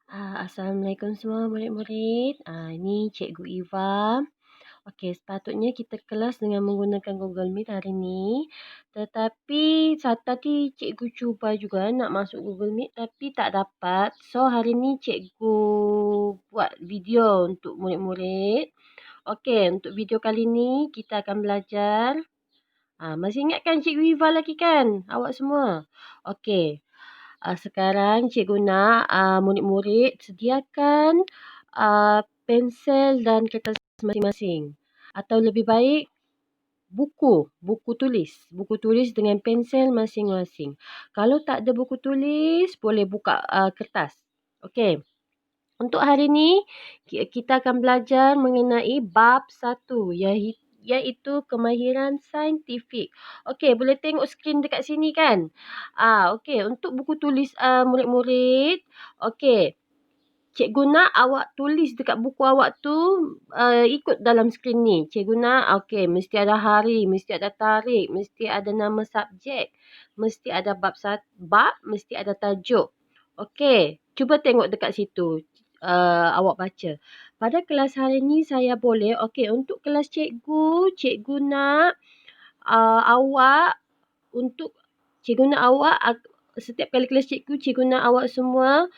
Assalamualaikum semua murid-murid. Ini Cikgu Eva. Okey, sepatutnya kita kelas dengan menggunakan Google Meet hari ni. Tetapi tadi cikgu cuba juga nak masuk Google Meet tapi tak dapat. So hari ni cikgu buat video untuk murid-murid. Okey, untuk video kali ni kita akan belajar. Masih ingat kan Cikgu Eva lagi kan? Awak semua? Okey. Sekarang cikgu nak murid-murid sediakan pensel dan kertas masing-masing. Atau lebih baik buku tulis dengan pensel masing-masing. Kalau tak ada buku tulis, boleh buka kertas. Okey. Untuk hari ni, kita akan belajar mengenai bab 1, iaitu kemahiran saintifik. Okey, boleh tengok skrin dekat sini kan? Okey, untuk buku tulis murid-murid, okey. Cikgu nak awak tulis dekat buku awak tu ikut dalam skrin ni. Cikgu nak, okey, mesti ada hari, mesti ada tarikh, mesti ada nama subjek, mesti ada bab, mesti ada tajuk. Okey, cuba tengok dekat situ. Awak baca. Pada kelas hari ni saya boleh, okey, untuk kelas cikgu nak awak setiap kali kelas cikgu nak awak semua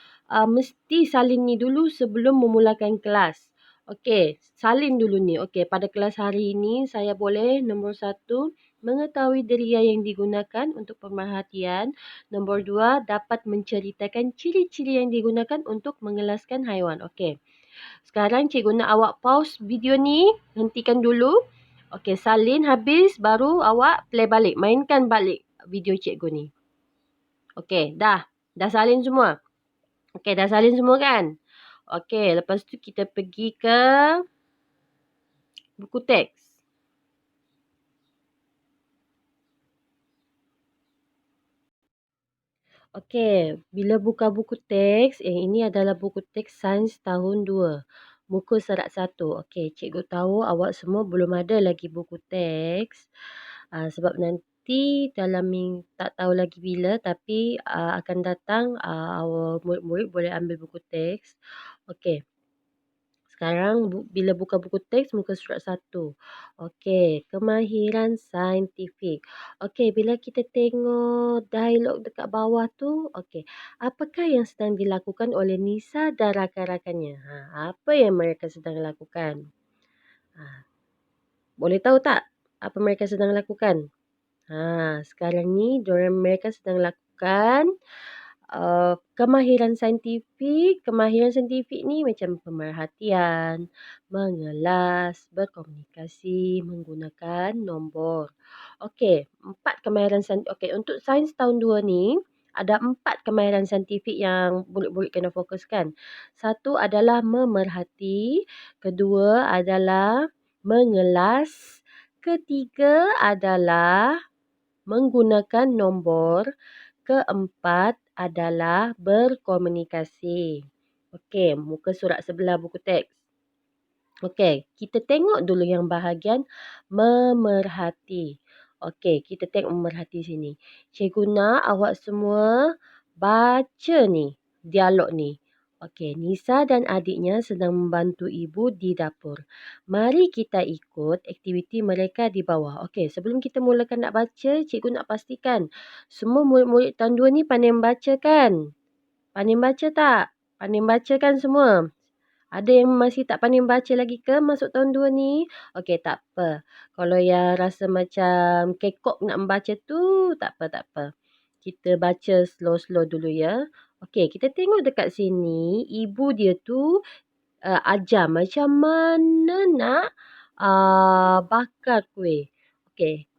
mesti salin ni dulu sebelum memulakan kelas. Okey, salin dulu ni. Okey, pada kelas hari ini saya boleh nombor 1 mengetahui deria yang digunakan untuk pemerhatian. Nombor 2 dapat menceritakan ciri-ciri yang digunakan untuk mengelaskan haiwan. Okey. Sekarang cikgu nak awak pause video ni, hentikan dulu. Okey, salin habis baru awak play balik, mainkan balik video cikgu ni. Okey, dah salin semua. Okey, dah salin semua kan? Okey, lepas tu kita pergi ke buku teks. Okey, bila buka buku teks, ini adalah buku teks sains tahun 2. Muka surat 1. Okey, cikgu tahu awak semua belum ada lagi buku teks. Sebab nanti dalam tak tahu lagi bila tapi akan datang murid-murid boleh ambil buku teks. Okey. Sekarang bila buka buku teks muka surat 1. Okey, kemahiran saintifik. Okey, bila kita tengok dialog dekat bawah tu, okey, apakah yang sedang dilakukan oleh Nisa dan rakan-rakannya? Apa yang mereka sedang lakukan? Boleh tahu tak apa mereka sedang lakukan? Sekarang ni mereka sedang lakukan kemahiran saintifik. Kemahiran saintifik ni macam pemerhatian, mengelas, berkomunikasi, menggunakan nombor. Okey, 4 kemahiran saintifik. Okey, untuk sains tahun 2 ni ada 4 kemahiran saintifik yang murid-murid kena fokuskan. 1 adalah memerhati, kedua adalah mengelas, ketiga adalah menggunakan nombor, keempat adalah berkomunikasi. Okey, muka surat sebelah buku teks. Okey, kita tengok dulu yang bahagian memerhati. Okey, kita tengok memerhati sini. Cikgu nak awak semua baca ni, dialog ni. Okey, Nisa dan adiknya sedang membantu ibu di dapur. Mari kita ikut aktiviti mereka di bawah. Okey, sebelum kita mulakan nak baca, cikgu nak pastikan semua murid-murid tahun 2 ni pandai membaca kan? Pandai membaca tak? Pandai membaca kan semua? Ada yang masih tak pandai membaca lagi ke masuk tahun 2 ni? Okey, tak apa. Kalau yang rasa macam kekok nak membaca tu, tak apa. Kita baca slow-slow dulu ya. Okey, kita tengok dekat sini, ibu dia tu ajar macam mana nak bakar kuih. Okey,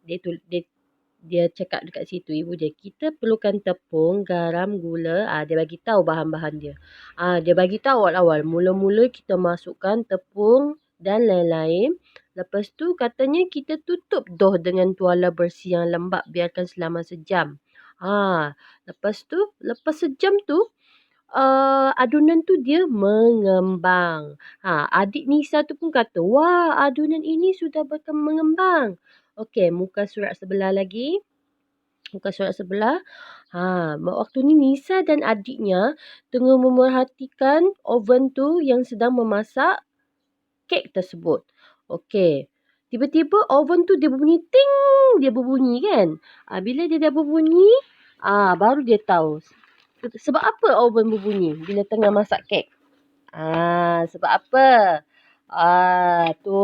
dia cakap dekat situ ibu dia, kita perlukan tepung, garam, gula. Dia bagi tahu bahan-bahan dia. Dia bagi tahu awal-awal. Mula-mula kita masukkan tepung dan lain-lain. Lepas tu katanya kita tutup doh dengan tuala bersih yang lembap, biarkan selama sejam. Lepas sejam tu adunan tu dia mengembang. Adik Nisa tu pun kata, wah, adunan ini sudah mengembang. Okey, muka surat sebelah lagi. Buka surat sebelah. Waktu ni Nisa dan adiknya tengah memerhatikan oven tu yang sedang memasak kek tersebut. Okey. Tiba-tiba oven tu dia berbunyi ting, dia berbunyi kan. Bila dia dah berbunyi, baru dia tahu. Sebab apa oven berbunyi bila tengah masak kek? Sebab apa? Tu.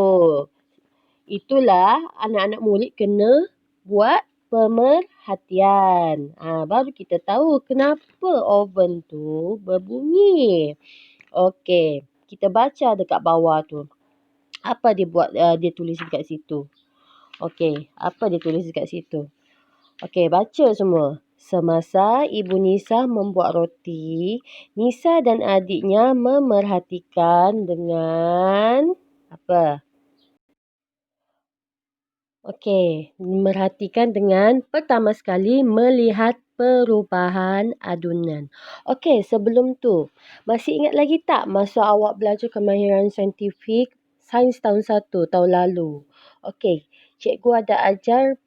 Itulah anak-anak murid kena buat pemerhatian. Baru kita tahu kenapa oven tu berbunyi. Okey, kita baca dekat bawah tu. Apa dia buat, dia tulis dekat situ. Okey, apa dia tulis dekat situ? Okey, baca semua. Semasa Ibu Nisa membuat roti, Nisa dan adiknya memerhatikan dengan apa? Okey, merhatikan dengan pertama sekali melihat perubahan adunan. Okey, sebelum tu, masih ingat lagi tak masa awak belajar kemahiran saintifik sains tahun 1 tahun lalu? Okey, cikgu ada ajar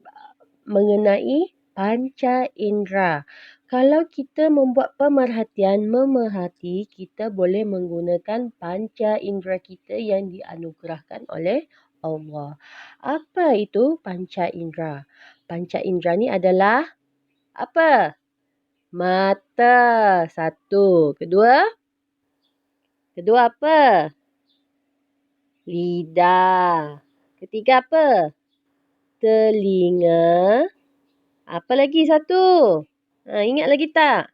mengenai panca indera. Kalau kita membuat pemerhatian, memerhati, kita boleh menggunakan panca indera kita yang dianugerahkan oleh Allah. Apa itu panca indera? Panca indera ni adalah apa? Mata. Satu. Kedua? Kedua apa? Lidah. Ketiga apa? Telinga. Apa lagi satu? Ingat lagi tak?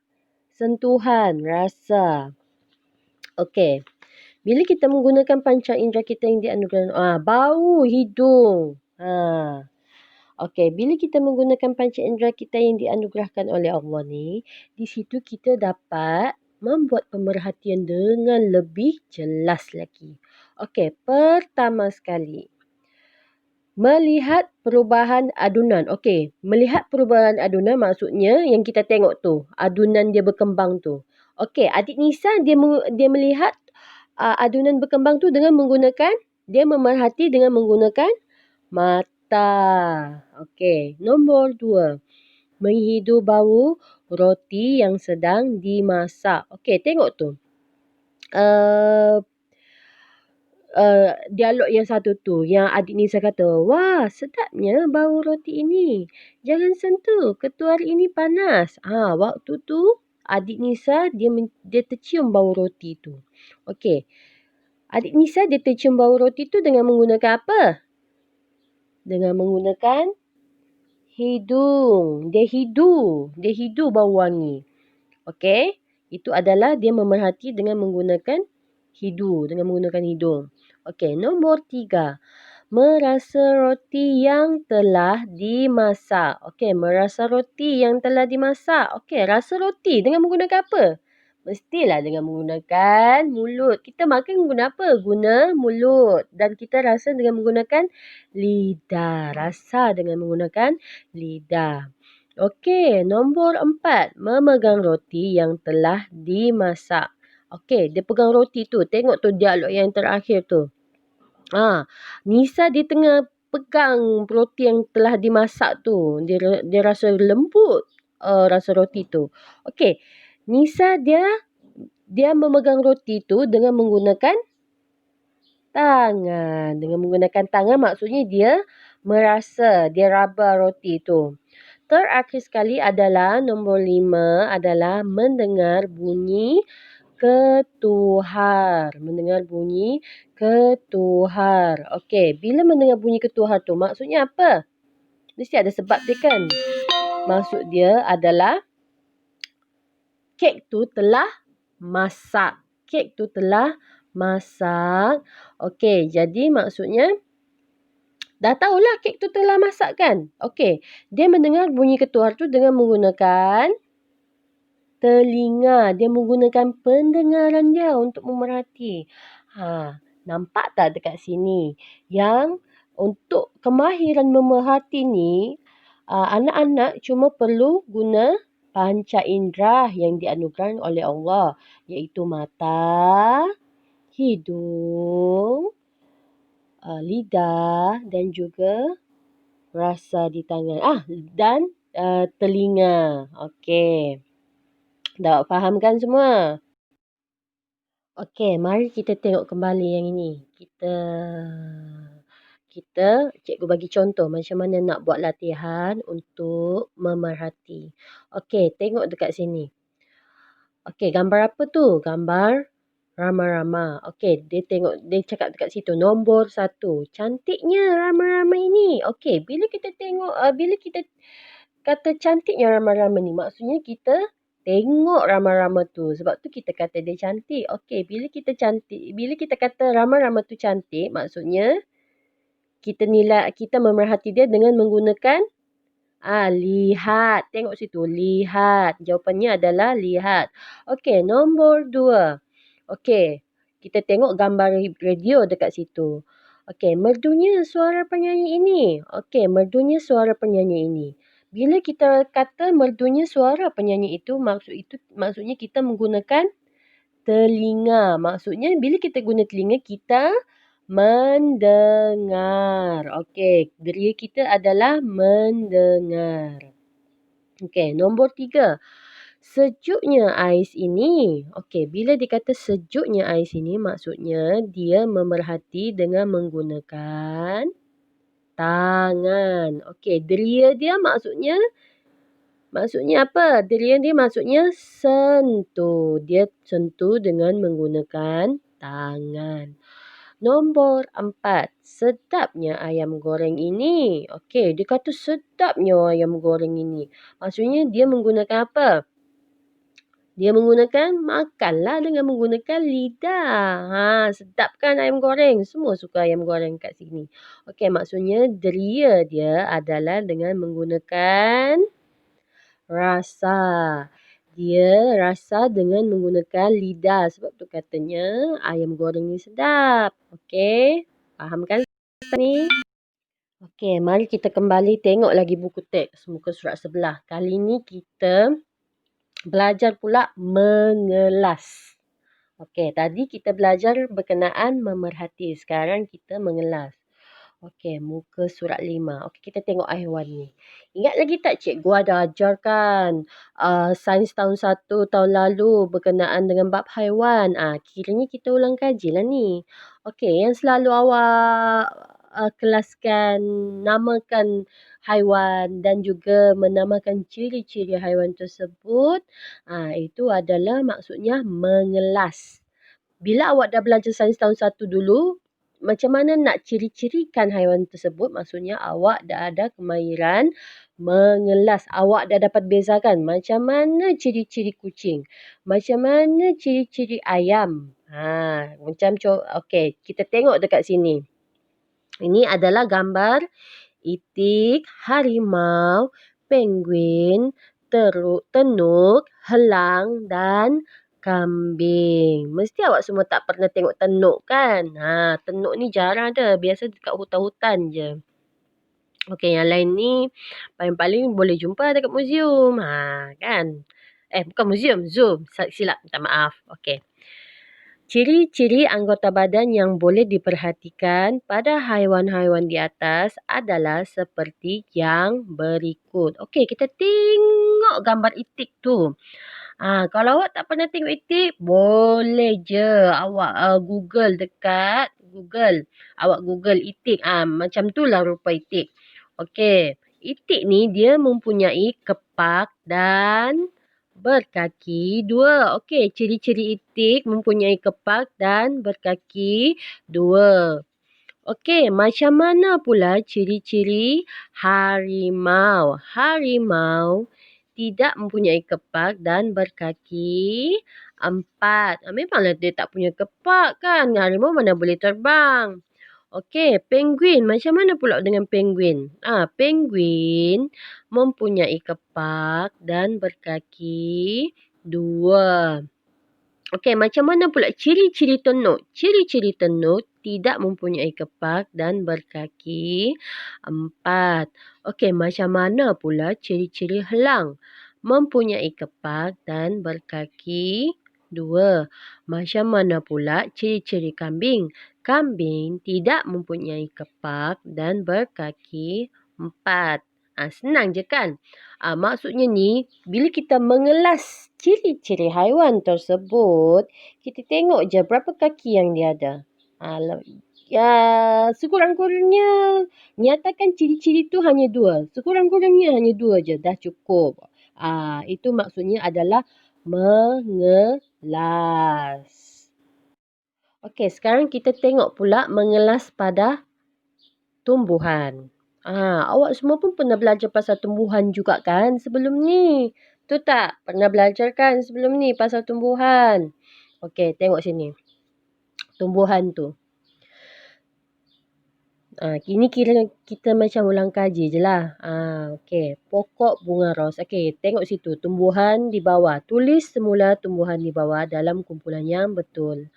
Sentuhan, rasa. Okey. Bila kita menggunakan panca indera kita yang dianugerahkan, bau, hidung. Okey, bila kita menggunakan panca indera kita yang dianugerahkan oleh Allah ni, di situ kita dapat membuat pemerhatian dengan lebih jelas lagi. Okey, pertama sekali, melihat perubahan adunan. Okey, melihat perubahan adunan maksudnya yang kita tengok tu, adunan dia berkembang tu. Okey, adik Nisa dia melihat adunan berkembang tu dengan menggunakan, dia memerhati dengan menggunakan mata. Okey, nombor 2. Menghidu bau roti yang sedang dimasak. Okey, tengok tu. Dialog yang satu tu, yang adik Nisa kata, wah sedapnya bau roti ini. Jangan sentuh, ketua hari ini panas. Waktu tu adik Nisa dia tercium bau roti tu. Okey. Adik Nisa dia tercium bau roti tu dengan menggunakan apa? Dengan menggunakan hidung. Dia hidu bau wangi. Okey? Itu adalah dia memerhati dengan menggunakan hidung. Okey, nombor 3. Merasa roti yang telah dimasak. Okey, merasa roti yang telah dimasak. Okey, rasa roti dengan menggunakan apa? Mestilah dengan menggunakan mulut. Kita makan guna apa? Guna mulut. Dan kita rasa dengan menggunakan lidah. Rasa dengan menggunakan lidah. Okey, nombor 4. Memegang roti yang telah dimasak. Okey, dia pegang roti tu. Tengok tu dialog yang terakhir tu. Nisa dia tengah pegang roti yang telah dimasak tu. Dia rasa lembut rasa roti tu. Okey, Nisa dia memegang roti tu dengan menggunakan tangan. Dengan menggunakan tangan maksudnya dia merasa, dia raba roti tu. Terakhir sekali adalah nombor 5 adalah mendengar bunyi ketuhar. Mendengar bunyi ketuhar. Okey, bila mendengar bunyi ketuhar tu maksudnya apa? Mesti ada sebab dia kan? Maksud dia adalah kek tu telah masak. Kek tu telah masak. Okey, jadi maksudnya dah tahulah kek tu telah masak kan? Okey, dia mendengar bunyi ketuhar tu dengan menggunakan telinga. Dia menggunakan pendengaran dia untuk memerhati. Nampak tak dekat sini? Yang untuk kemahiran memerhati ni, anak-anak cuma perlu guna panca indera yang dianugerahkan oleh Allah, iaitu mata, hidung, lidah dan juga rasa di tangan. Dan telinga. Okey. Dah faham kan semua? Okey, mari kita tengok kembali yang ini. Cikgu bagi contoh macam mana nak buat latihan untuk memerhati. Okey, tengok dekat sini. Okey, gambar apa tu? Gambar rama-rama. Okey, dia cakap dekat situ nombor 1. Cantiknya rama-rama ini. Okey, bila kita kata cantiknya rama-rama ni, maksudnya kita tengok rama-rama tu. Sebab tu kita kata dia cantik. Okey, bila kita kata rama-rama tu cantik, maksudnya kita memerhati dia dengan menggunakan lihat. Tengok situ, lihat. Jawapannya adalah lihat. Okey, nombor 2. Okey, kita tengok gambar radio dekat situ. Okey, merdunya suara penyanyi ini. Okey, merdunya suara penyanyi ini. Bila kita kata merdunya suara penyanyi itu, maksudnya kita menggunakan telinga. Maksudnya bila kita guna telinga, kita mendengar. Okey, geria kita adalah mendengar. Okey, nombor 3. Sejuknya ais ini. Okey, bila dikata sejuknya ais ini, maksudnya dia memerhati dengan menggunakan tangan. Okey, deria dia maksudnya apa? Deria dia maksudnya sentuh. Dia sentuh dengan menggunakan tangan. Nombor 4. Sedapnya ayam goreng ini. Okey, dia kata sedapnya ayam goreng ini. Maksudnya dia menggunakan apa? Dia makanlah dengan menggunakan lidah. Sedap kan ayam goreng? Semua suka ayam goreng kat sini. Okey, maksudnya deria dia adalah dengan menggunakan rasa. Dia rasa dengan menggunakan lidah. Sebab tu katanya ayam goreng ni sedap. Okey, faham kan ni? Okey, mari kita kembali tengok lagi buku teks muka surat sebelah. Kali ni kita belajar pula mengelas. Okey, tadi kita belajar berkenaan memerhati. Sekarang kita mengelas. Okey, muka surat 5. Okey, kita tengok haiwan ni. Ingat lagi tak cikgu ada ajarkan sains tahun 1 tahun lalu berkenaan dengan bab haiwan. Kiranya kita ulang kaji lah ni. Okey, yang selalu awak kelaskan, namakan haiwan dan juga menamakan ciri-ciri haiwan tersebut. Itu adalah maksudnya mengelas. Bila awak dah belajar sains tahun 1 dulu, macam mana nak ciri-cirikan haiwan tersebut, maksudnya awak dah ada kemahiran mengelas. Awak dah dapat bezakan macam mana ciri-ciri kucing, macam mana ciri-ciri ayam. Okey, kita tengok dekat sini. Ini adalah gambar itik, harimau, penguin, tenuk, helang dan kambing. Mesti awak semua tak pernah tengok tenuk kan? Tenuk ni jarang ada. Biasa dekat hutan-hutan je. Okey, yang lain ni paling-paling boleh jumpa dekat museum. Kan? Bukan museum, zoo. Silap, minta maaf. Okey. Ciri-ciri anggota badan yang boleh diperhatikan pada haiwan-haiwan di atas adalah seperti yang berikut. Okey, kita tengok gambar itik tu. Kalau awak tak pernah tengok itik, boleh je awak Google dekat Google. Awak Google itik. Macam tu lah rupa itik. Okey, itik ni dia mempunyai kepak dan berkaki 2. Okey, ciri-ciri itik mempunyai kepak dan berkaki 2. Okey, macam mana pula ciri-ciri harimau? Harimau tidak mempunyai kepak dan berkaki 4. Memanglah dia tak punya kepak kan? Harimau mana boleh terbang? Okey, penguin. Macam mana pula dengan penguin? Penguin mempunyai kepak dan berkaki 2. Okey, macam mana pula ciri-ciri tenuk? Ciri-ciri tenuk tidak mempunyai kepak dan berkaki 4. Okey, macam mana pula ciri-ciri helang? Mempunyai kepak dan berkaki 2. Macam mana pula ciri-ciri kambing? Kambing tidak mempunyai kepak dan berkaki 4. Senang je kan? Maksudnya ni, bila kita mengelas ciri-ciri haiwan tersebut, kita tengok je berapa kaki yang dia ada. Ya, sekurang-kurangnya nyatakan ciri-ciri tu hanya 2. Sekurang-kurangnya hanya 2 je, dah cukup. Itu maksudnya adalah mengelas. Okey, sekarang kita tengok pula mengelas pada tumbuhan. Awak semua pun pernah belajar pasal tumbuhan juga kan sebelum ni? Betul tak? Pernah belajar kan sebelum ni pasal tumbuhan? Okey, tengok sini. Tumbuhan tu. Kini kira kita macam ulang kaji je lah. Okey, pokok bunga ros. Okey, tengok situ. Tumbuhan di bawah. Tulis semula tumbuhan di bawah dalam kumpulan yang betul.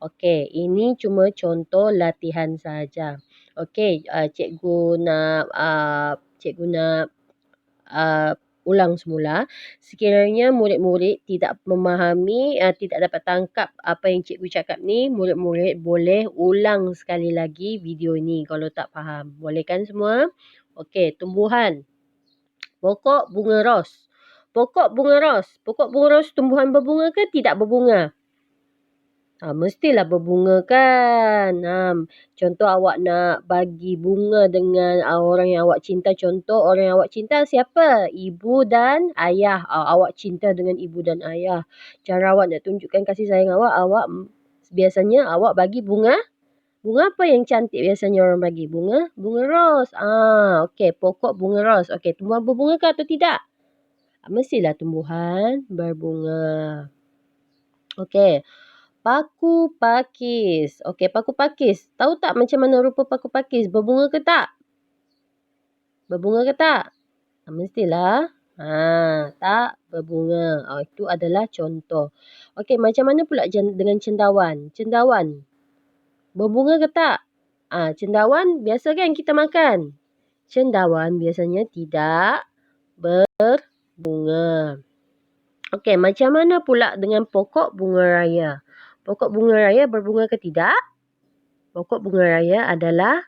Okey, ini cuma contoh latihan saja. Okey, cikgu nak ulang semula. Sekiranya murid-murid tidak memahami, tidak dapat tangkap apa yang cikgu cakap ni, murid-murid boleh ulang sekali lagi video ni kalau tak faham. Boleh kan semua? Okey, tumbuhan. Pokok bunga ros. Pokok bunga ros. Pokok bunga ros tumbuhan berbunga ke tidak berbunga? Mestilah berbunga kan. Contoh awak nak bagi bunga dengan orang yang awak cinta. Contoh orang yang awak cinta siapa? Ibu dan ayah. Awak cinta dengan ibu dan ayah. Cara awak nak tunjukkan kasih sayang awak biasanya awak bagi bunga. Bunga apa yang cantik biasanya orang bagi? Bunga ros. Okey, pokok bunga ros. Okey, tumbuhan berbunga ke atau tidak? Mestilah tumbuhan berbunga. Okey. Paku pakis. Okey, paku pakis. Tahu tak macam mana rupa paku pakis? Berbunga ke tak? Berbunga ke tak? Mestilah. Tak berbunga. Itu adalah contoh. Okey, macam mana pula dengan cendawan? Cendawan. Berbunga ke tak? Cendawan biasa kan kita makan. Cendawan biasanya tidak berbunga. Okey, macam mana pula dengan pokok bunga raya? Pokok bunga raya berbunga ke tidak? Pokok bunga raya adalah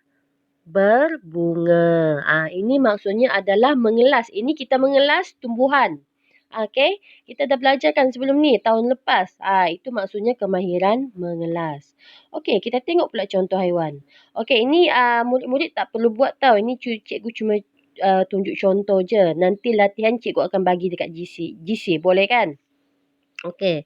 berbunga. Ini maksudnya adalah mengelas. Ini kita mengelas tumbuhan. Okey, kita dah belajarkan sebelum ni tahun lepas. Itu maksudnya kemahiran mengelas. Okey, kita tengok pula contoh haiwan. Okey, ini murid-murid tak perlu buat tau. Ini cikgu cuma tunjuk contoh je. Nanti latihan cikgu akan bagi dekat GC. Boleh kan? Okey.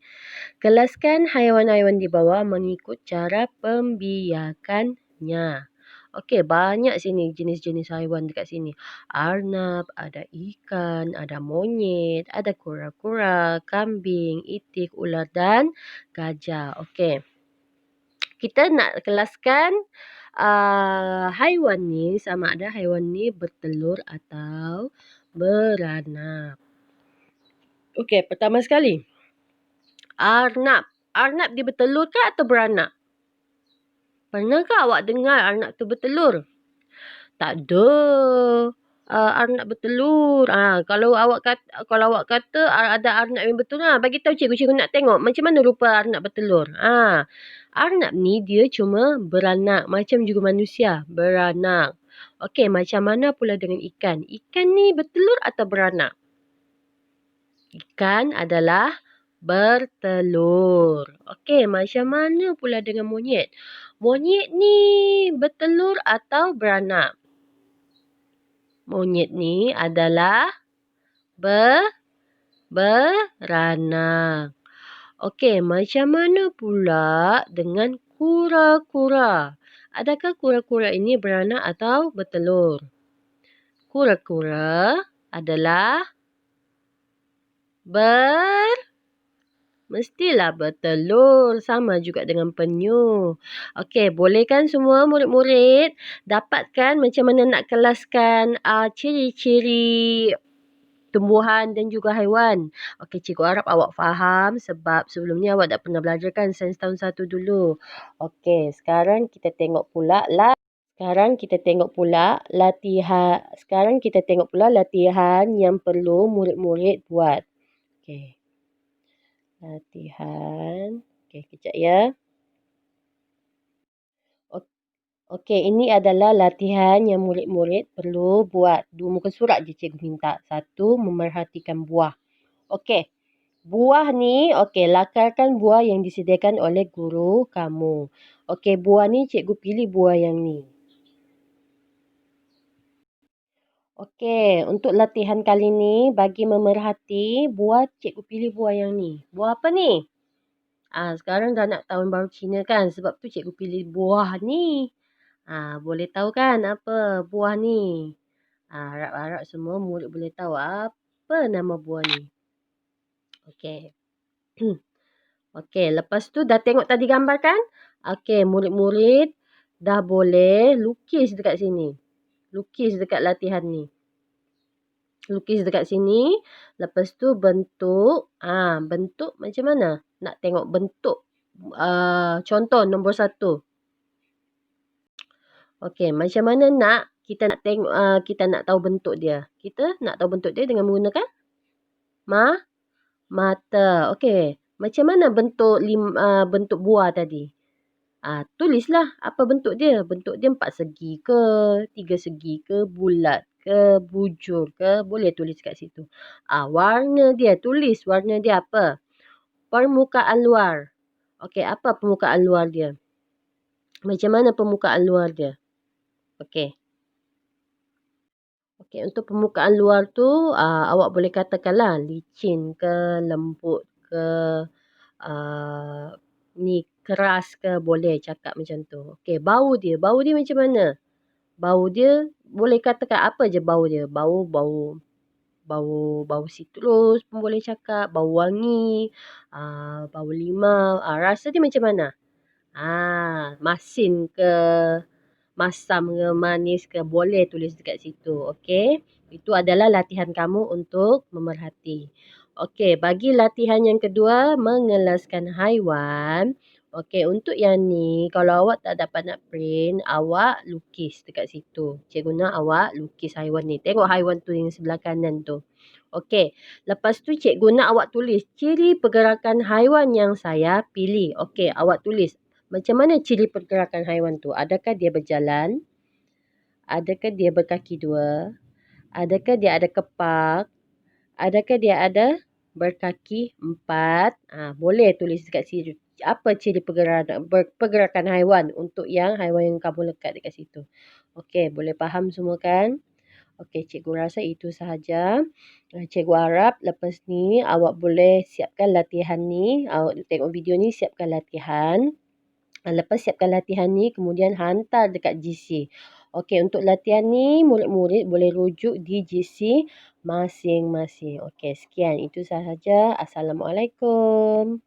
Kelaskan haiwan-haiwan di bawah mengikut cara pembiakannya. Okey, banyak sini jenis-jenis haiwan dekat sini. Arnab, ada ikan, ada monyet, ada kura-kura, kambing, itik, ular dan gajah. Okey. Kita nak kelaskan haiwan ni sama ada haiwan ni bertelur atau beranak. Okey, pertama sekali. Arnab. Arnab dia bertelur ke atau beranak? Pernahkah awak dengar arnab tu bertelur? Tak ada. Arnab bertelur. Kalau awak kata ada arnab yang bertelur, bagi tahu cikgu nak tengok macam mana rupa arnab bertelur. Arnab ni dia cuma beranak macam juga manusia, beranak. Okey, macam mana pula dengan ikan? Ikan ni bertelur atau beranak? Ikan adalah bertelur. Okey, macam mana pula dengan monyet? Monyet ni bertelur atau beranak? Monyet ni adalah beranak. Okey, macam mana pula dengan kura-kura? Adakah kura-kura ini beranak atau bertelur? Kura-kura adalah mestilah bertelur. Sama juga dengan penyu. Okey, boleh kan semua murid-murid dapatkan macam mana nak kelaskan ciri-ciri tumbuhan dan juga haiwan. Okey, cikgu harap awak faham sebab sebelum ni awak dah pernah belajar kan sains tahun 1 dulu. Okey, sekarang kita tengok pula latihan yang perlu murid-murid buat. Okey. Latihan. Okey, kejap ya. Okey, ini adalah latihan yang murid-murid perlu buat. 2 muka surat je cikgu minta. 1, memerhatikan buah. Okey, buah ni, okey, lakarkan buah yang disediakan oleh guru kamu. Okey, buah ni cikgu pilih buah yang ni. Okey, untuk latihan kali ni, bagi memerhati, buah cikgu pilih buah yang ni. Buah apa ni? Sekarang dah nak tahun baru Cina kan? Sebab tu cikgu pilih buah ni. Boleh tahu kan apa buah ni? Harap-harap semua murid boleh tahu apa nama buah ni. Okey. Okey, lepas tu dah tengok tadi gambar kan? Okey, murid-murid dah boleh lukis dekat sini. Lukis dekat latihan ni. Lukis dekat sini. Lepas tu bentuk. Bentuk macam mana? Nak tengok bentuk. Contoh nombor 1. Okey, macam mana nak kita nak tengok, kita nak tahu bentuk dia? Kita nak tahu bentuk dia dengan menggunakan mata. Okey, macam mana bentuk bentuk buah tadi? Tulislah apa bentuk dia. Bentuk dia 4 segi ke, 3 segi ke, bulat ke, bujur ke, boleh tulis kat situ. Warna dia, tulis warna dia apa? Permukaan luar. Okey, apa permukaan luar dia? Macam mana permukaan luar dia? Okey. Okey, untuk permukaan luar tu, awak boleh katakanlah licin ke, lembut ke, ni keras ke, boleh cakap macam tu. Okey, bau dia. Bau dia macam mana? Bau dia boleh katakan apa je bau dia? Bau sitrus pun boleh cakap, bau wangi, bau limau. Rasa dia macam mana? Masin ke, masam ke, manis ke, boleh tulis dekat situ. Okey. Itu adalah latihan kamu untuk memerhati. Okey, bagi latihan yang kedua, mengelaskan haiwan. Okey, untuk yang ni, kalau awak tak dapat nak print, awak lukis dekat situ. Cikgu nak awak lukis haiwan ni. Tengok haiwan tu yang sebelah kanan tu. Okey, lepas tu cikgu nak awak tulis ciri pergerakan haiwan yang saya pilih. Okey, awak tulis. Macam mana ciri pergerakan haiwan tu? Adakah dia berjalan? Adakah dia berkaki 2? Adakah dia ada kepak? Adakah dia ada berkaki 4? Boleh tulis dekat situ. Apa ciri pergerakan haiwan untuk yang haiwan yang kamu lekat dekat situ. Okey, boleh faham semua kan? Okey, cikgu rasa itu sahaja. Cikgu harap lepas ni awak boleh siapkan latihan ni. Awak tengok video ni, siapkan latihan. Lepas siapkan latihan ni, kemudian hantar dekat GC. Okey, untuk latihan ni, murid-murid boleh rujuk di GC masing-masing. Okey, sekian. Itu sahaja. Assalamualaikum.